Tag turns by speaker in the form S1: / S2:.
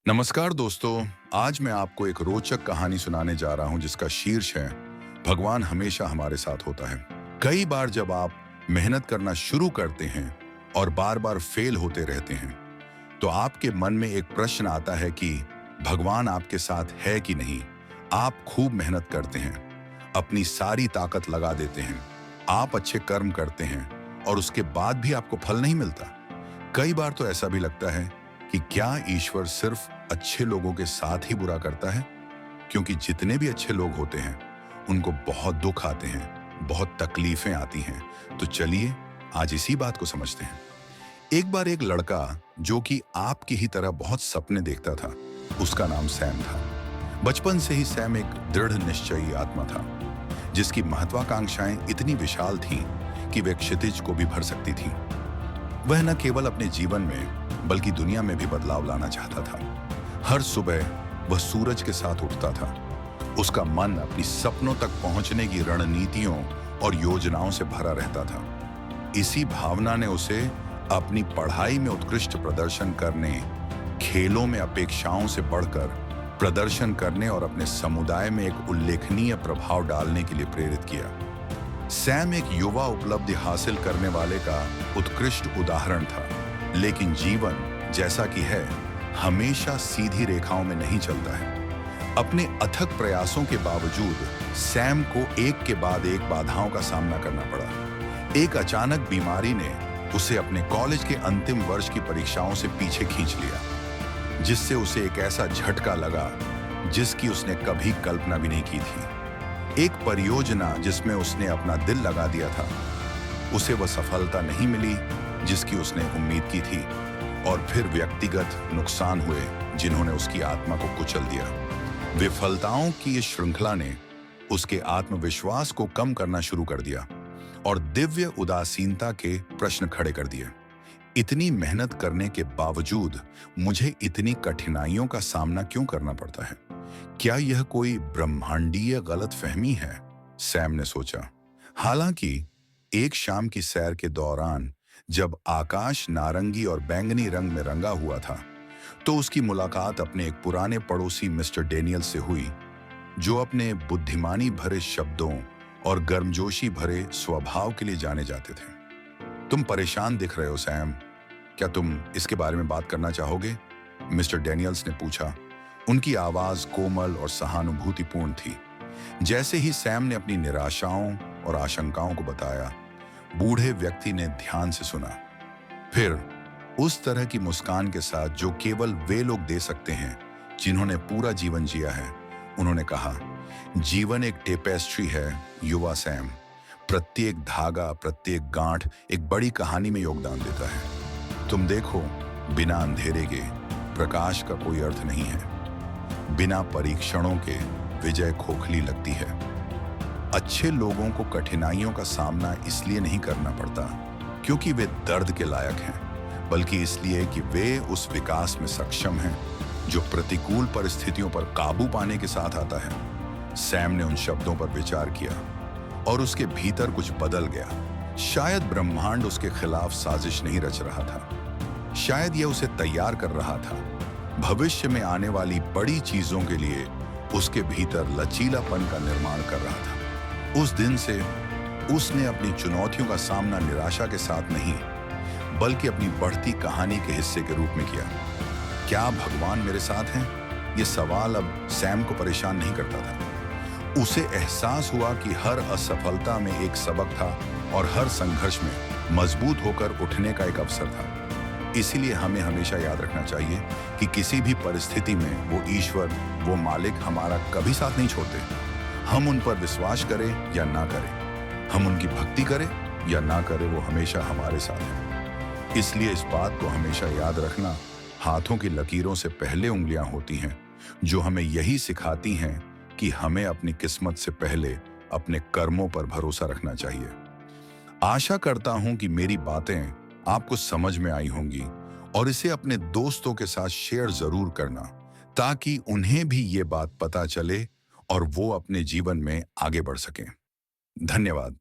S1: नमस्कार दोस्तों। आज मैं आपको एक रोचक कहानी सुनाने जा रहा हूं जिसका शीर्ष है भगवान हमेशा हमारे साथ होता है। कई बार जब आप मेहनत करना शुरू करते हैं और बार बार फेल होते रहते हैं तो आपके मन में एक प्रश्न आता है कि भगवान आपके साथ है कि नहीं। आप खूब मेहनत करते हैं, अपनी सारी ताकत लगा देते हैं, आप अच्छे कर्म करते हैं और उसके बाद भी आपको फल नहीं मिलता। कई बार तो ऐसा भी लगता है कि क्या ईश्वर सिर्फ अच्छे लोगों के साथ ही बुरा करता है, क्योंकि जितने भी अच्छे लोग होते हैं उनको बहुत दुख आते हैं, बहुत तकलीफें आती हैं। तो चलिए आज इसी बात को समझते हैं। एक बार एक लड़का जो कि आपकी ही तरह बहुत सपने देखता था, उसका नाम सैम था। बचपन से ही सैम एक दृढ़ निश्चयी आत्मा था जिसकी महत्वाकांक्षाएं इतनी विशाल थीं कि वे क्षितिज को भी भर सकती थीं। वह न केवल अपने जीवन में बल्कि दुनिया में भी बदलाव लाना चाहता था। हर सुबह वह सूरज के साथ उठता था। उसका मन अपनी सपनों तक पहुंचने की रणनीतियों और योजनाओं से भरा रहता था। इसी भावना ने उसे अपनी पढ़ाई में उत्कृष्ट प्रदर्शन करने, खेलों में अपेक्षाओं से बढ़कर प्रदर्शन करने और अपने समुदाय में एक उल्लेखनीय प्रभाव डालने के लिए प्रेरित किया। सैम एक युवा उपलब्धि हासिल करने वाले का उत्कृष्ट उदाहरण था, लेकिन जीवन जैसा कि है हमेशा सीधी रेखाओं में नहीं चलता है। अपने अथक प्रयासों के बावजूद सैम को एक के बाद एक बाधाओं का सामना करना पड़ा। एक अचानक बीमारी ने उसे अपने कॉलेज के अंतिम वर्ष की परीक्षाओं से पीछे खींच लिया, जिससे उसे एक ऐसा झटका लगा जिसकी उसने कभी कल्पना भी नहीं की थी। एक परियोजना जिसमें उसने अपना दिल लगा दिया था, उसे वह सफलता नहीं मिली जिसकी उसने उम्मीद की थी। और फिर व्यक्तिगत नुकसान हुए जिन्होंने उसकी आत्मा को कुचल दिया। विफलताओं की इस श्रृंखला ने उसके आत्मविश्वास को कम करना शुरू कर दिया और दिव्य उदासीनता के प्रश्न खड़े कर दिए। इतनी मेहनत करने के बावजूद मुझे इतनी कठिनाइयों का सामना क्यों करना पड़ता है? क्या यह कोई ब्रह्मांडीय गलतफहमी है? सैम ने सोचा। हालांकि एक शाम की सैर के दौरान जब आकाश नारंगी और बैंगनी रंग में रंगा हुआ था तो उसकी मुलाकात अपने एक पुराने पड़ोसी मिस्टर डेनियल से हुई, जो अपने बुद्धिमानी भरे शब्दों और गर्मजोशी भरे स्वभाव के लिए जाने जाते थे। तुम परेशान दिख रहे हो सैम, क्या तुम इसके बारे में बात करना चाहोगे? मिस्टर डेनियल्स ने पूछा। उनकी आवाज कोमल और सहानुभूतिपूर्ण थी। जैसे ही सैम ने अपनी निराशाओं और आशंकाओं को बताया, बूढ़े व्यक्ति ने ध्यान से सुना। फिर उस तरह की मुस्कान के साथ जो केवल वे लोग दे सकते हैं जिन्होंने पूरा जीवन जिया है, उन्होंने कहा, जीवन एक टेपेस्ट्री है युवा सैम। प्रत्येक धागा, प्रत्येक गांठ एक बड़ी कहानी में योगदान देता है। तुम देखो, बिना अंधेरे के प्रकाश का कोई अर्थ नहीं है। बिना परीक्षणों के विजय खोखली लगती है। अच्छे लोगों को कठिनाइयों का सामना इसलिए नहीं करना पड़ता क्योंकि वे दर्द के लायक हैं, बल्कि इसलिए कि वे उस विकास में सक्षम हैं जो प्रतिकूल परिस्थितियों पर काबू पाने के साथ आता है। सैम ने उन शब्दों पर विचार किया और उसके भीतर कुछ बदल गया। शायद ब्रह्मांड उसके खिलाफ साजिश नहीं रच रहा था, शायद यह उसे तैयार कर रहा था। भविष्य में आने वाली बड़ी चीजों के लिए उसके भीतर लचीलापन का निर्माण कर रहा था। उस दिन से उसने अपनी चुनौतियों का सामना निराशा के साथ नहीं, बल्कि अपनी बढ़ती कहानी के हिस्से के रूप में किया। क्या भगवान मेरे साथ हैं? यह सवाल अब सैम को परेशान नहीं करता था। उसे एहसास हुआ कि हर असफलता में एक सबक था और हर संघर्ष में मजबूत होकर उठने का एक अवसर था। इसीलिए हमें हमेशा याद रखना चाहिए कि किसी भी परिस्थिति में वो ईश्वर, वो मालिक हमारा कभी साथ नहीं छोड़ते। हम उन पर विश्वास करें या ना करें, हम उनकी भक्ति करें या ना करें, वो हमेशा हमारे साथ है। इसलिए इस बात को हमेशा याद रखना, हाथों की लकीरों से पहले उंगलियां होती हैं, जो हमें यही सिखाती हैं कि हमें अपनी किस्मत से पहले अपने कर्मों पर भरोसा रखना चाहिए। आशा करता हूं कि मेरी बातें आपको समझ में आई होंगी और इसे अपने दोस्तों के साथ शेयर जरूर करना, ताकि उन्हें भी ये बात पता चले और वो अपने जीवन में आगे बढ़ सकें। धन्यवाद।